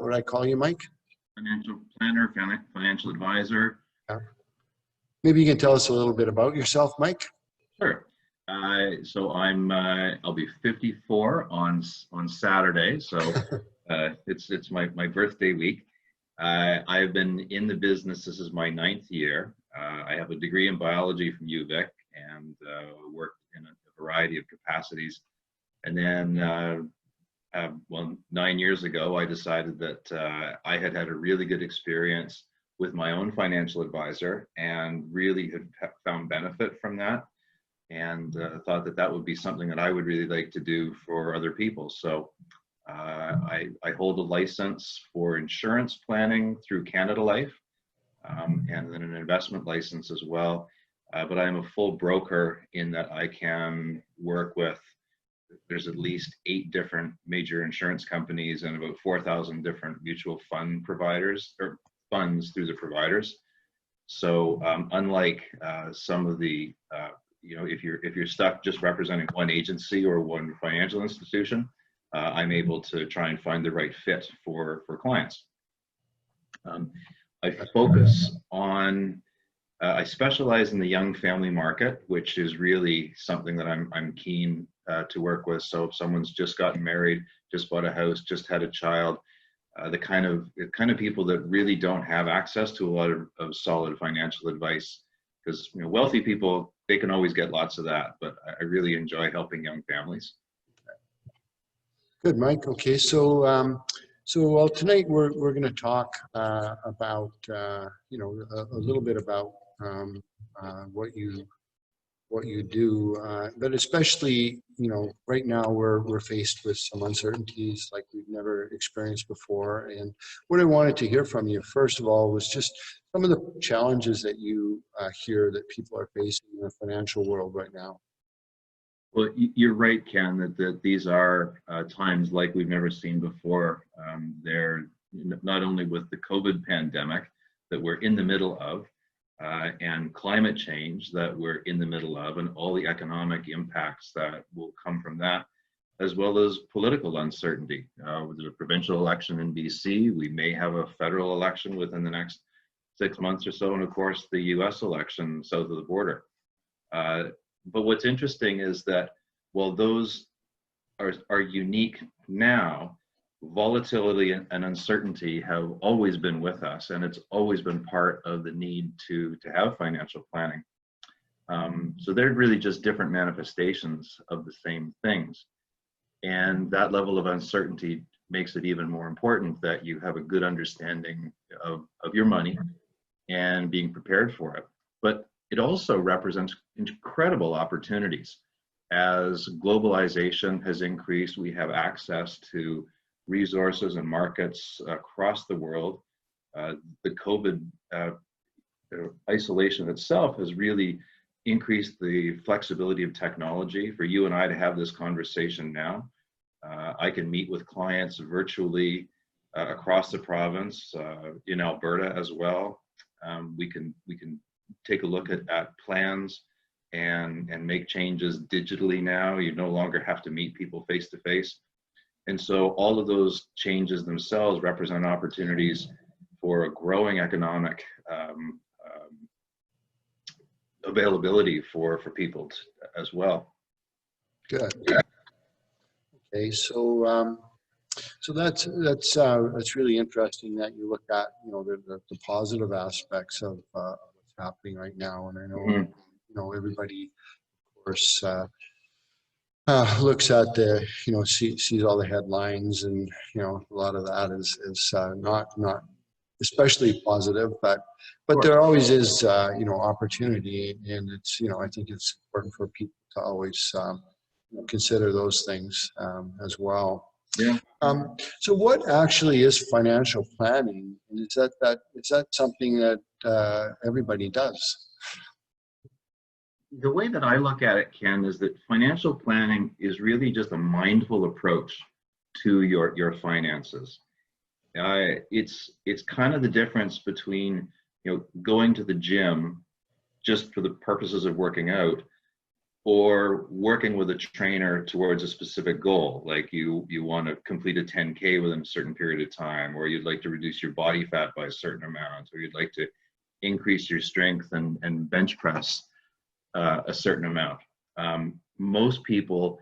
what I call you, Mike? Financial planner, financial advisor. Yeah. Maybe you can tell us a little bit about yourself, Mike. Sure. So I'll be 54 on Saturday. So it's my birthday week. I've been in the business. This is my 9th year. I have a degree in biology from UVic and worked in a variety of capacities. And then, 9 years ago, I decided that I had a really good experience with my own financial advisor and really had found benefit from that, and thought that would be something that I would really like to do for other people. So I hold a license for insurance planning through Canada Life, and then an investment license as well. But I'm a full broker in that I can work with, there's at least 8 different major insurance companies and about 4,000 different mutual fund providers or funds through the providers. So unlike some of the, if you're stuck just representing one agency or one financial institution, I'm able to try and find the right fit for clients. I focus on, I specialize in the young family market, which is really something that I'm keen to work with. So if someone's just gotten married, just bought a house, just had a child, the kind of people that really don't have access to a lot of solid financial advice, because wealthy people, they can always get lots of that, but I really enjoy helping young families. Good, Mike. Okay, so well, tonight we're going to talk about a little bit about what you do, but especially right now we're faced with some uncertainties like we've never experienced before. And what I wanted to hear from you first of all was just some of the challenges that you hear that people are facing in the financial world right now. Well, you're right, Ken, that these are times like we've never seen before. They're not only with the COVID pandemic that we're in the middle of, and climate change that we're in the middle of, and all the economic impacts that will come from that, as well as political uncertainty. With the provincial election in BC, we may have a federal election within the next 6 months or so, and of course the US election south of the border. But what's interesting is that while those are unique now, volatility and uncertainty have always been with us, and it's always been part of the need to have financial planning. So they're really just different manifestations of the same things. And that level of uncertainty makes it even more important that you have a good understanding of your money and being prepared for it. But it also represents incredible opportunities. As globalization has increased, we have access to resources and markets across the world. The COVID isolation itself has really increased the flexibility of technology for you and I to have this conversation now. I can meet with clients virtually across the province, in Alberta as well. We can take a look at plans and make changes digitally now. You no longer have to meet people face to face. And so all of those changes themselves represent opportunities for a growing economic availability for people as well. Good. Okay, so that's really interesting that you look at the positive aspects of what's happening right now, and I know everybody, of course, looks at the sees all the headlines, and a lot of that is not especially positive, but there always is opportunity, and it's I think it's important for people to always consider those things as well. Yeah. So what actually is financial planning? And is that something that everybody does? The way that I look at it, Ken, is that financial planning is really just a mindful approach to your finances. It's kind of the difference between going to the gym just for the purposes of working out, or working with a trainer towards a specific goal, like you want to complete a 10K within a certain period of time, or you'd like to reduce your body fat by a certain amount, or you'd like to increase your strength and bench press a certain amount. Most people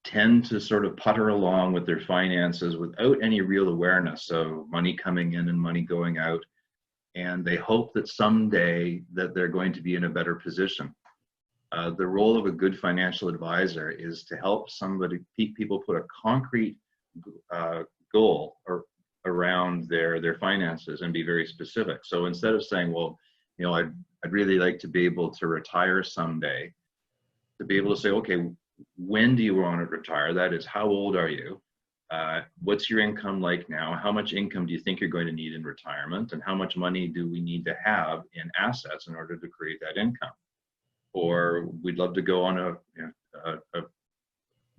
tend to sort of putter along with their finances without any real awareness of money coming in and money going out, and they hope that someday that they're going to be in a better position. The role of a good financial advisor is to help people put a concrete goal around their finances and be very specific. So instead of saying, well, you know, I'd really like to be able to retire someday, to be able to say, okay, when do you want to retire? That is, how old are you? What's your income like now? How much income do you think you're going to need in retirement? And how much money do we need to have in assets in order to create that income? Or we'd love to go on a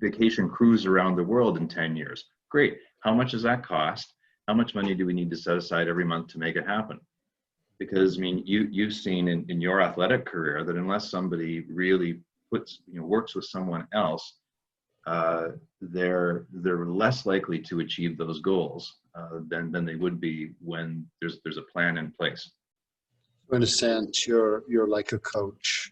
vacation cruise around the world in 10 years. Great. How much does that cost? How much money do we need to set aside every month to make it happen? Because I mean, you've seen in your athletic career that unless somebody really works with someone else, they're less likely to achieve those goals than they would be when there's a plan in place. In a sense, you're like a coach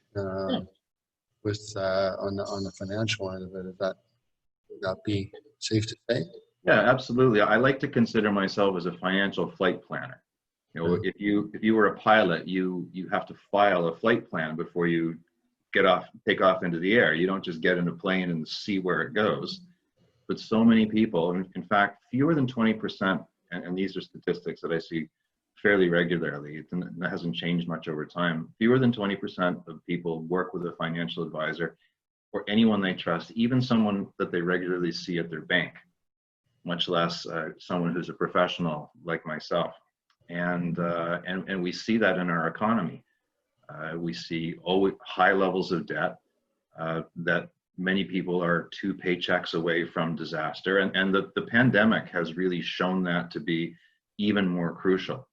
with on the financial end of it. Would that be safe to say? Yeah, absolutely. I like to consider myself as a financial flight planner. You know, if you were a pilot, you have to file a flight plan before you take off into the air. You don't just get in a plane and see where it goes. But so many people, in fact, fewer than 20%, and these are statistics that I see fairly regularly, that hasn't changed much over time. Fewer than 20% of people work with a financial advisor or anyone they trust, even someone that they regularly see at their bank, much less someone who's a professional like myself. And we see that in our economy. We see high levels of debt, that many people are 2 paychecks away from disaster. And the pandemic has really shown that to be even more crucial.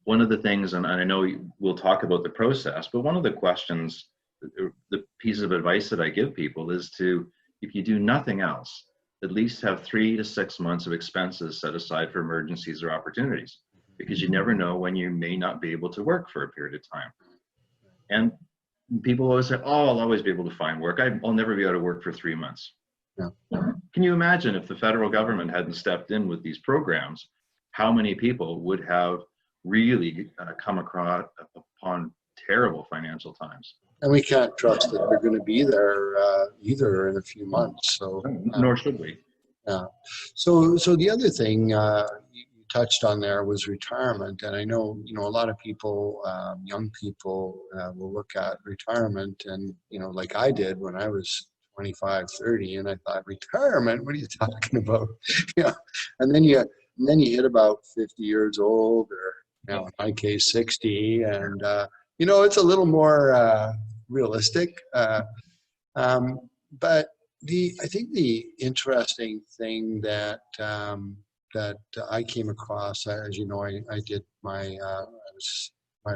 One of the things, and I know we'll talk about the process, but one of the questions, the piece of advice that I give people is to, if you do nothing else, at least have 3 to 6 months of expenses set aside for emergencies or opportunities, because you never know when you may not be able to work for a period of time. And people always say, oh, I'll always be able to find work. I'll never be able to work for 3 months. Yeah. Can you imagine if the federal government hadn't stepped in with these programs, how many people would have really come upon terrible financial times? And we can't trust that they're going to be there either in a few months. So nor should we. Yeah. So the other thing you touched on there was retirement, and I know a lot of people, young people, will look at retirement, and like I did when I was 25, 30, and I thought, retirement? What are you talking about? And then you hit about 50 years old, or in my case 60, and it's a little more realistic. But I think the interesting thing that I came across, as you know, I did my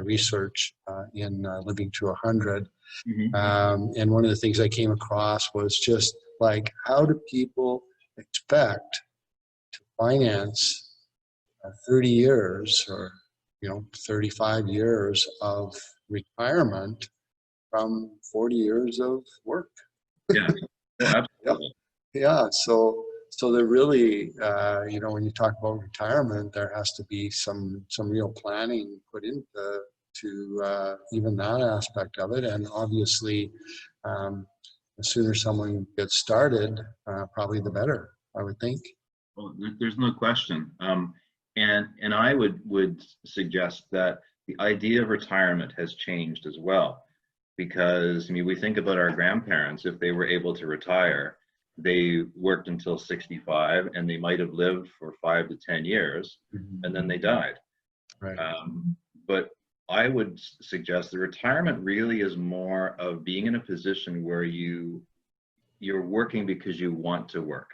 research in Living to 100, and one of the things I came across was just like, how do people expect to finance 30 years or 35 years of retirement from 40 years of work? Yeah, absolutely. Yeah. So they're really, when you talk about retirement, there has to be some real planning put into even that aspect of it. And obviously, the sooner someone gets started, probably the better, I would think. Well, there's no question. And I would suggest that the idea of retirement has changed as well, because we think about our grandparents. If they were able to retire, they worked until 65, and they might have lived for 5 to 10 years, and then they died. Right. But I would suggest that retirement really is more of being in a position where you're working because you want to work.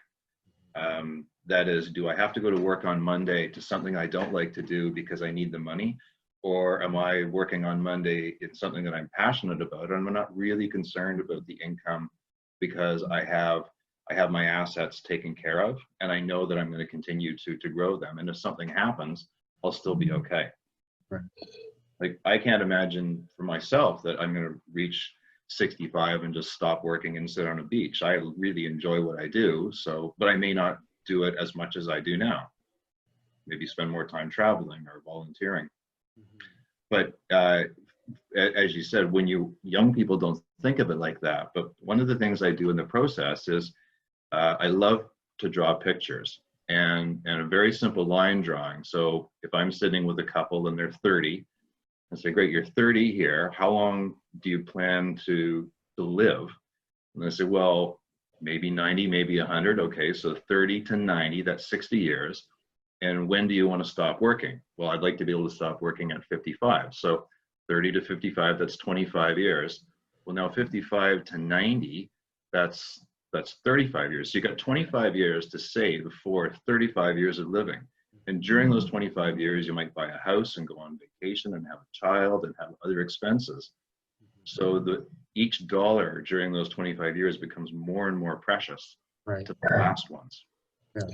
That is, do I have to go to work on Monday to something I don't like to do because I need the money? or am I working on Monday in something that I'm passionate about, and I'm not really concerned about the income because I have my assets taken care of, and I know that I'm going to continue to grow them. And if something happens, I'll still be okay. Right. Like, I can't imagine for myself that I'm going to reach 65 and just stop working and sit on a beach. I really enjoy what I do, but I may not do it as much as I do now. Maybe spend more time traveling or volunteering. But as you said, when young people don't think of it like that. But one of the things I do in the process is I love to draw pictures and a very simple line drawing. So if I'm sitting with a couple and they're 30, I say, great, you're 30 here. How long do you plan to live? And they say, well, maybe 90, maybe 100. Okay, so 30 to 90, that's 60 years. And when do you want to stop working? Well, I'd like to be able to stop working at 55. So 30 to 55, that's 25 years. Well, now 55 to 90, that's 35 years. So you got 25 years to save for 35 years of living. And during those 25 years, you might buy a house and go on vacation and have a child and have other expenses. So each dollar during those 25 years becomes more and more precious to the last ones. Yeah.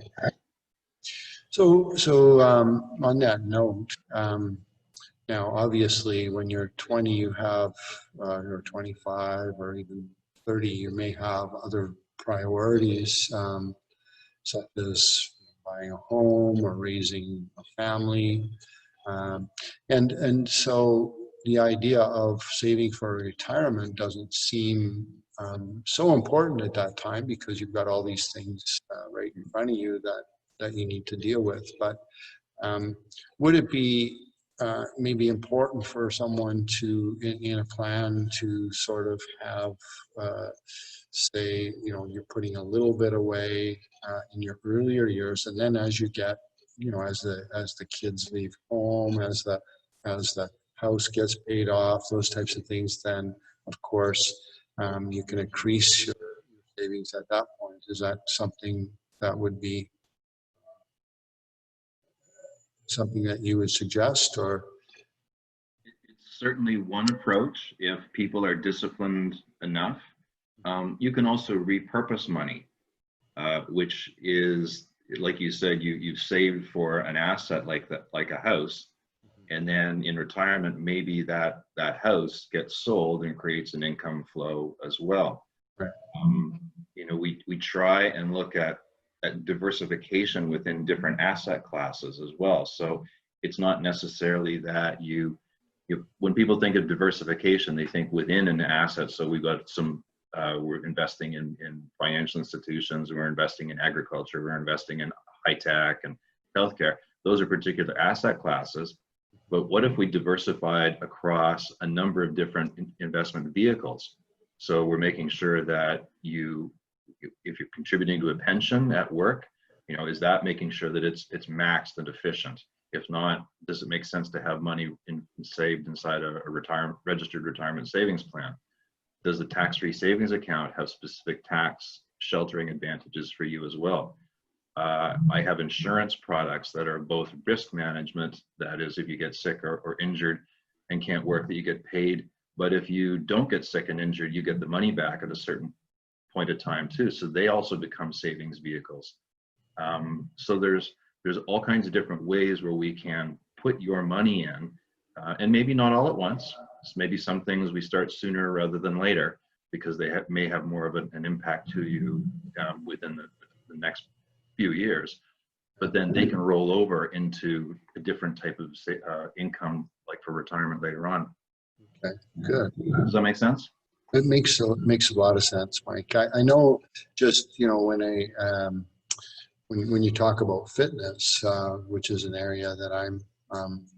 So on that note, now obviously when you're 20, you have, or 25 or even 30, you may have other priorities, such as buying a home or raising a family. And so the idea of saving for retirement doesn't seem so important at that time, because you've got all these things right in front of you that you need to deal with. But would it be maybe important for someone to, in a plan, to sort of have, say, you're putting a little bit away in your earlier years, and then as you get, as the kids leave home, as the house gets paid off, those types of things, then of course you can increase your savings at that point. Is that something that would be something that you would suggest? Or it's certainly one approach if people are disciplined enough. You can also repurpose money, which is, like you said, you've saved for an asset like a house, and then in retirement maybe that house gets sold and creates an income flow as well. Right. We try and look at diversification within different asset classes as well. So it's not necessarily that when people think of diversification, they think within an asset. So we've got we're investing in financial institutions, we're investing in agriculture, we're investing in high tech and healthcare. Those are particular asset classes. But what if we diversified across a number of different investment vehicles? So we're making sure that if you're contributing to a pension at work, is that making sure that it's maxed and efficient? If not, does it make sense to have money saved inside a registered retirement savings plan? Does the tax-free savings account have specific tax sheltering advantages for you as well? I have insurance products that are both risk management, that is, if you get sick or injured and can't work, that you get paid. But if you don't get sick and injured, you get the money back at a certain point of time too. So they also become savings vehicles. So there's all kinds of different ways where we can put your money in, and maybe not all at once. Maybe some things we start sooner rather than later, because they may have more of an impact to you within the next few years. But then they can roll over into a different type of income, like for retirement later on. Okay, good. Does that make sense? It makes a lot of sense, Mike. I know, just when you talk about fitness, which is an area that I'm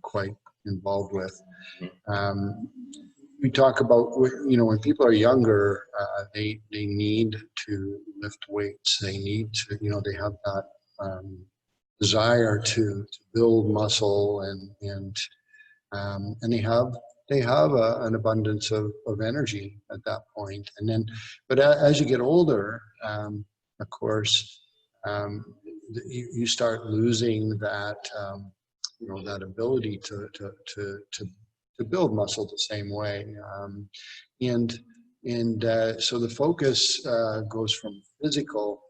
quite involved with, we talk about, when people are younger, they need to lift weights. They need to, they have that desire to build muscle, and they have an abundance of energy at that point. And then, but as you get older, of course, you start losing that that ability to build muscle the same way. So the focus goes from physical,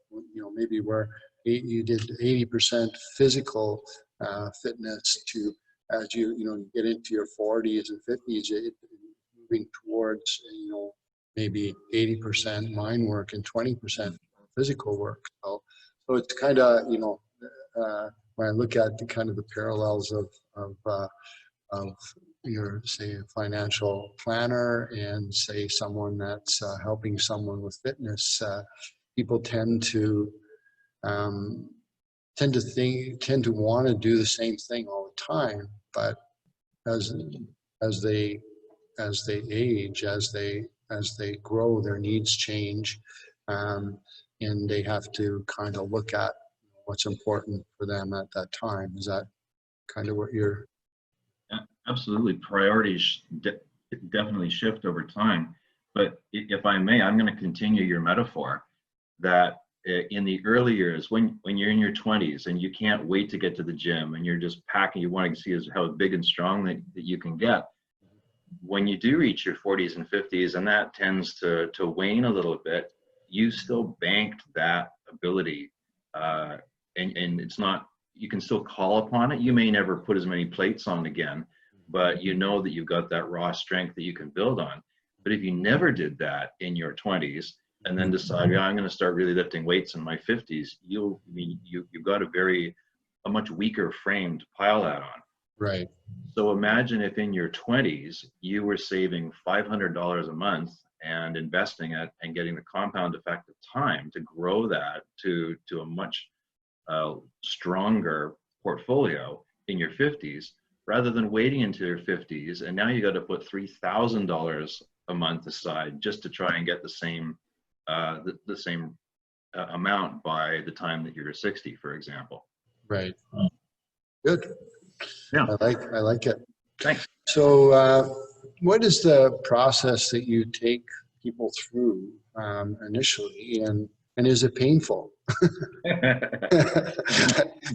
maybe where you did 80% physical fitness to, as you get into your 40s and 50s, moving towards, maybe 80% mind work and 20% physical work. So it's kind of, when I look at the kind of the parallels of your, say, a financial planner and, say, someone that's helping someone with fitness, people tend to want to do the same thing all the time, but as they age, as they grow, their needs change, and they have to kind of look at what's important for them at that time. Is that kind of what you're? Absolutely. Priorities definitely shift over time. But if I may, I'm going to continue your metaphor that in the early years, when you're in your 20s and you can't wait to get to the gym and you're just packing, you want to see how big and strong that you can get. When you do reach your 40s and 50s, and that tends to wane a little bit, you still banked that ability. And it's not, you can still call upon it. You may never put as many plates on again, but you know that you've got that raw strength that you can build on. But if you never did that in your 20s and then decide, yeah, I'm going to start really lifting weights in my 50s, you've got a much weaker frame to pile that on. Right. So imagine if in your 20s you were saving $500 a month and investing it and getting the compound effect of time to grow that to a much stronger portfolio in your 50s, rather than waiting into your 50s, and now you got to put $3,000 a month aside just to try and get the same amount by the time that you're 60, for example. Right. Good. Yeah. I like it. Thanks. So, what is the process that you take people through initially, and is it painful?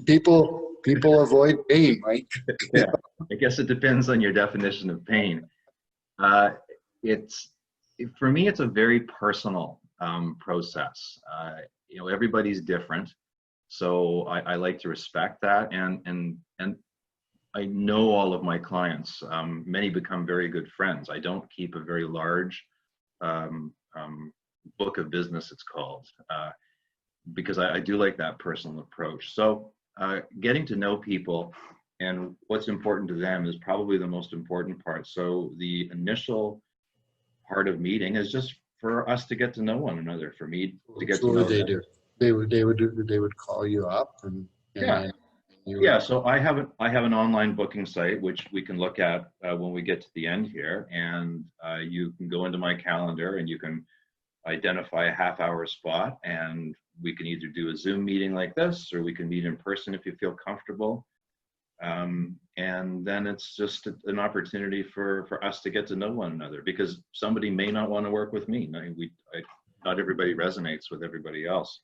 People avoid pain, Mike. Yeah, I guess it depends on your definition of pain. For me, it's a very personal process. Everybody's different, so I like to respect that, and I know all of my clients. Many become very good friends. I don't keep a very large book of business, it's called, because I do like that personal approach. So getting to know people and what's important to them is probably the most important part. So the initial part of meeting is just for us to get to know one another, for me to get to know them. They would call you up and yeah. Yeah, so I have an online booking site which we can look at when we get to the end here, and you can go into my calendar and you can identify a half-hour spot, and we can either do a Zoom meeting like this, or we can meet in person if you feel comfortable. And then it's just an opportunity for us to get to know one another, because somebody may not want to work with me. Not everybody resonates with everybody else.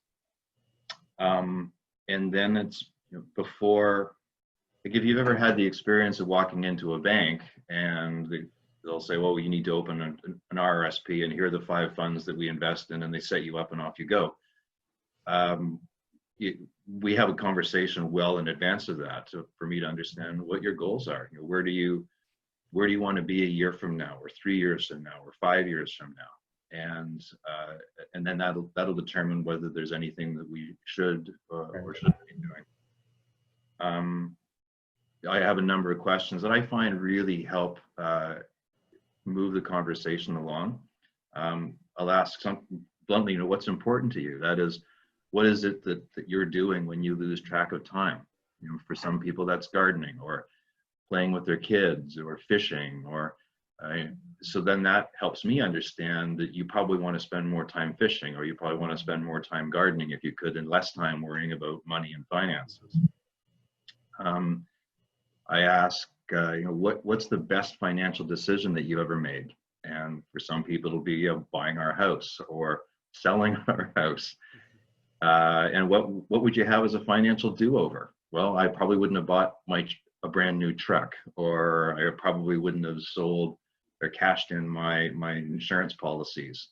And then it's before, like, if you've ever had the experience of walking into a bank and they'll say, well, you need to open an RRSP, and here are the 5 funds that we invest in, and they set you up and off you go. We have a conversation well in advance of that, for me to understand what your goals are. Where do you want to be a year from now, or 3 years from now, or 5 years from now? And then that'll determine whether there's anything that we should or shouldn't be doing. I have a number of questions that I find really help move the conversation along. I'll ask bluntly, what's important to you? That is, what is it that you're doing when you lose track of time? For some people that's gardening, or playing with their kids, or fishing, or so then that helps me understand that you probably want to spend more time fishing, or you probably want to spend more time gardening if you could, and less time worrying about money and finances. I ask, what's the best financial decision that you ever made? And for some people, it'll be buying our house or selling our house. And what would you have as a financial do-over? Well, I probably wouldn't have bought a brand new truck, or I probably wouldn't have sold or cashed in my insurance policies.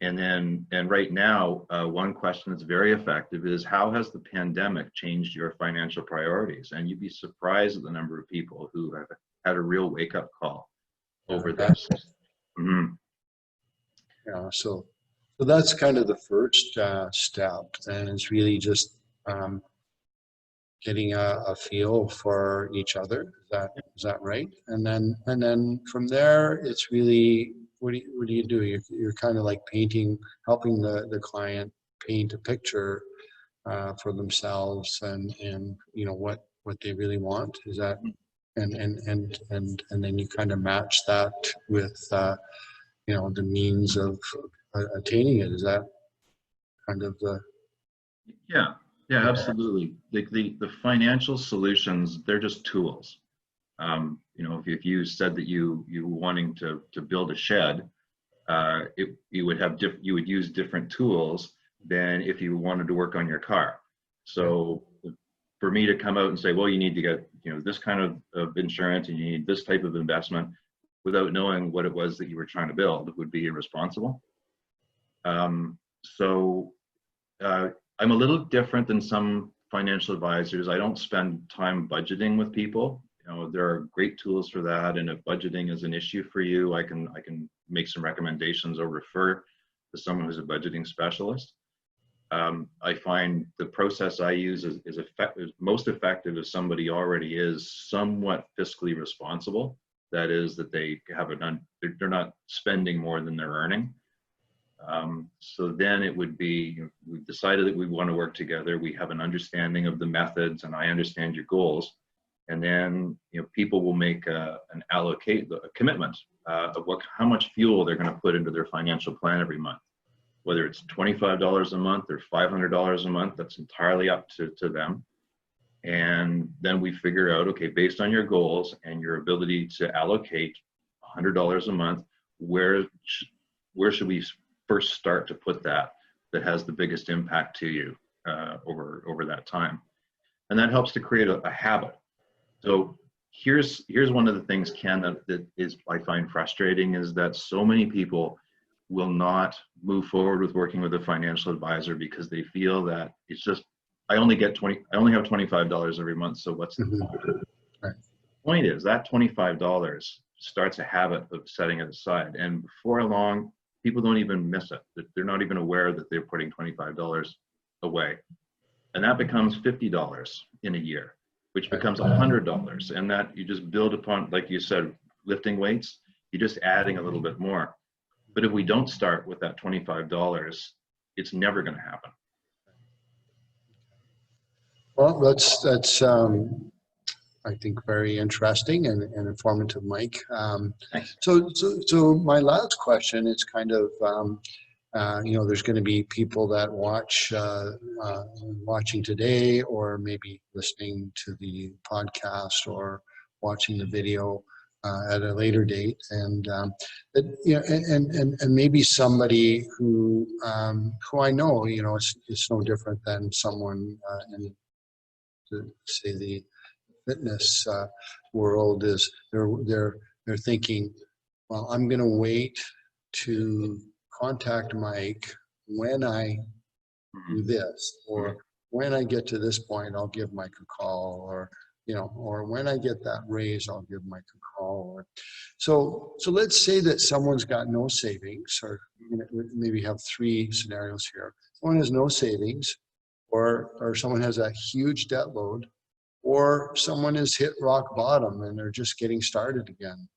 And right now, one question that's very effective is, how has the pandemic changed your financial priorities? And you'd be surprised at the number of people who have had a real wake-up call over this. Mm-hmm. Yeah, so that's kind of the first step, and it's really just getting a feel for each other. Is that right? And then from there, it's really, what do you do? You're kind of like helping the client paint a picture for themselves, and you know what they really want. Is that, and then you kind of match that with you know, the means of attaining it. Is that kind of the? Yeah, yeah, absolutely. The financial solutions, they're just tools. You know, if you said that you wanting to build a shed, you would use different tools than if you wanted to work on your car. So for me to come out and say, well, you need to get, you know, this kind of insurance, and you need this type of investment, without knowing what it was that you were trying to build, would be irresponsible. So I'm a little different than some financial advisors. I don't spend time budgeting with people. You know, there are great tools for that, and if budgeting is an issue for you, I can make some recommendations or refer to someone who's a budgeting specialist. I find the process I use is most effective if somebody already is somewhat fiscally responsible. That is, that they have they're not spending more than they're earning. So then it would be, we've decided that we want to work together. We have an understanding of the methods, and I understand your goals. And then, you know, people will make a commitment of how much fuel they're going to put into their financial plan every month. Whether it's $25 a month or $500 a month, that's entirely up to them. And then we figure out, okay, based on your goals and your ability to allocate $100 a month, where should we first start to put that has the biggest impact to you over that time? And that helps to create a habit. So here's one of the things, Ken, that is, I find frustrating, is that so many people will not move forward with working with a financial advisor because they feel that it's just, I only have $25 every month, so what's the point? Right. Point is, that $25 starts a habit of setting it aside, and before long, people don't even miss it. They're not even aware that they're putting $25 away, and that becomes $50 in a year, which becomes $100, and that you just build upon, like you said, lifting weights, you're just adding a little bit more. But if we don't start with that $25, it's never going to happen. Well, that's I think very interesting and informative, Mike. Thanks. So my last question is kind of, you know, there's going to be people that watching today, or maybe listening to the podcast or watching the video at a later date, and you know, and maybe somebody who I know, you know, it's no different than someone in, say, the fitness world, is they're thinking, well, I'm going to wait to contact Mike when I do this, or when I get to this point, I'll give Mike a call, or, you know, or when I get that raise, I'll give Mike a call. Or, so let's say that someone's got no savings, or, you know, maybe have three scenarios here. Someone has no savings, or someone has a huge debt load, or someone has hit rock bottom and they're just getting started again.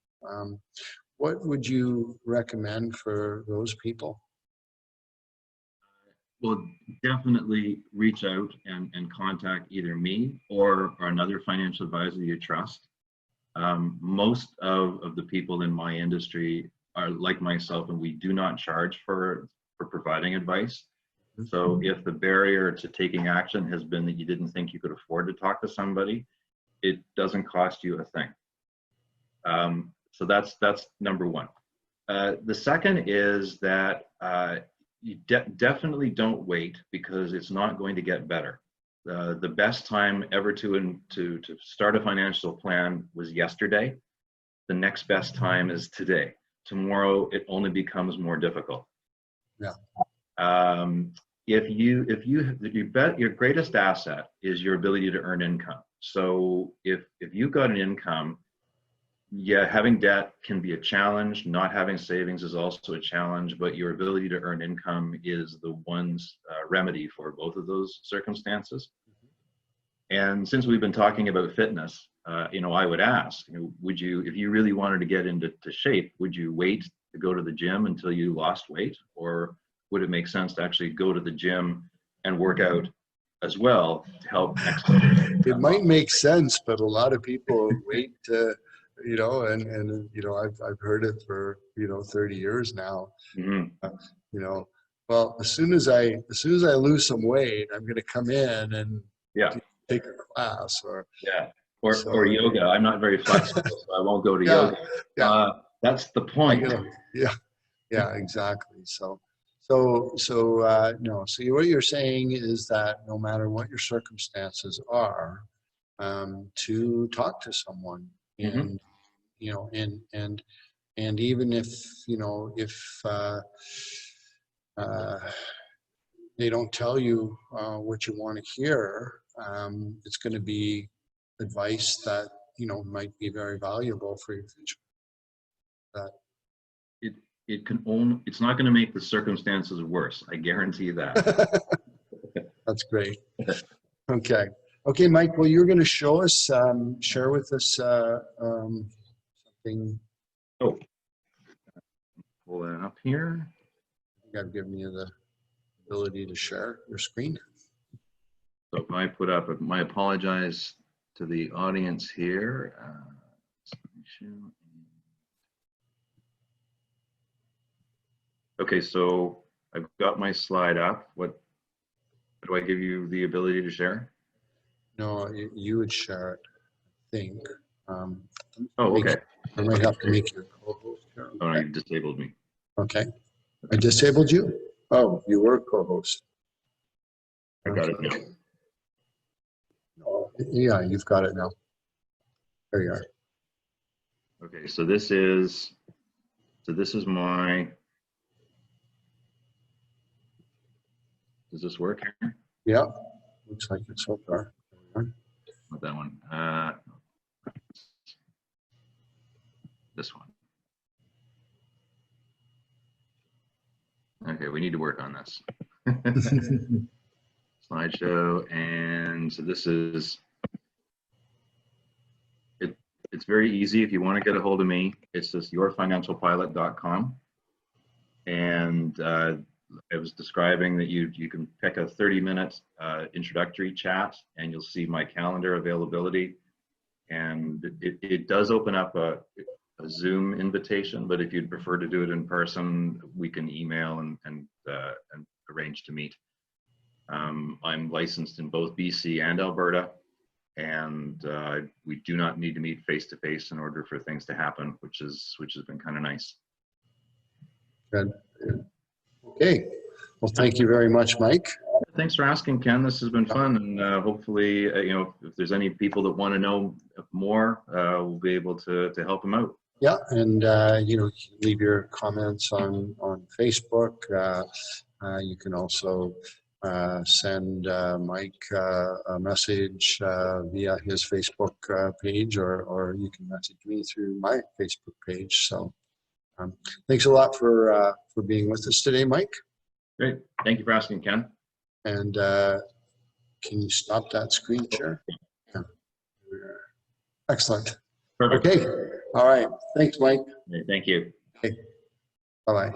What would you recommend for those people? Well, definitely reach out and contact either me or another financial advisor you trust. Most of the people in my industry are like myself, and we do not charge for providing advice. So if the barrier to taking action has been that you didn't think you could afford to talk to somebody, it doesn't cost you a thing. So that's number one. The second is that you definitely don't wait, because it's not going to get better. the best time ever to start a financial plan was yesterday. The next best time is today. Tomorrow, it only becomes more difficult. Yeah. If you bet your greatest asset is your ability to earn income. So if you've got an income, yeah, having debt can be a challenge. Not having savings is also a challenge, but your ability to earn income is the one's remedy for both of those circumstances. And since we've been talking about fitness, I would ask, would you, if you really wanted to get into shape, would you wait to go to the gym until you lost weight? Or would it make sense to actually go to the gym and work out as well to help exercise? It might make sense, but a lot of people wait to, I've heard it for, 30 years now. Well, as soon as I lose some weight, I'm going to come in and take a class or yoga. I'm not very flexible, so I won't go to yoga. That's the point. Yeah, exactly. So what you're saying is that no matter what your circumstances are, to talk to someone, and and even if they don't tell you what you want to hear, it's going to be advice that might be very valuable for your future. It's not going to make the circumstances worse. I guarantee that. That's great. Okay, Mike. Well, you're going to share with us something. Oh, pull that up here. I've given you the ability to share your screen. So if I put up, I apologize to the audience here. Okay, so I've got my slide up. What do I give you the ability to share? No, you would share it, I think. Okay. I might have to make you a co-host here. Oh, no, you disabled me. Okay. I disabled you? Oh, you were co-host. I got it now. Oh, yeah, you've got it now. There you are. Okay, so this is my, does this work here? Yeah, looks like it's so far. Not that one. This one. Okay, we need to work on this. Slideshow, and so this is it. It's very easy if you want to get a hold of me. It's just yourfinancialpilot.com, and I was describing that you can pick a 30-minute introductory chat, and you'll see my calendar availability, and it does open up a Zoom invitation, but if you'd prefer to do it in person, we can email and arrange to meet. I'm licensed in both BC and Alberta, and we do not need to meet face-to-face in order for things to happen, which has been kind of nice. Good. Okay. Well, thank you very much, Mike. Thanks for asking, Ken. This has been fun, and hopefully, if there's any people that want to know more, we'll be able to help them out. Yeah, and leave your comments on Facebook. You can also send Mike a message via his Facebook page, or you can message me through my Facebook page. So thanks a lot for being with us today, Mike. Great. Thank you for asking, Ken. And can you stop that screen share? Yeah. Excellent. Perfect. Okay. All right. Thanks, Mike. Thank you. Okay. Bye-bye.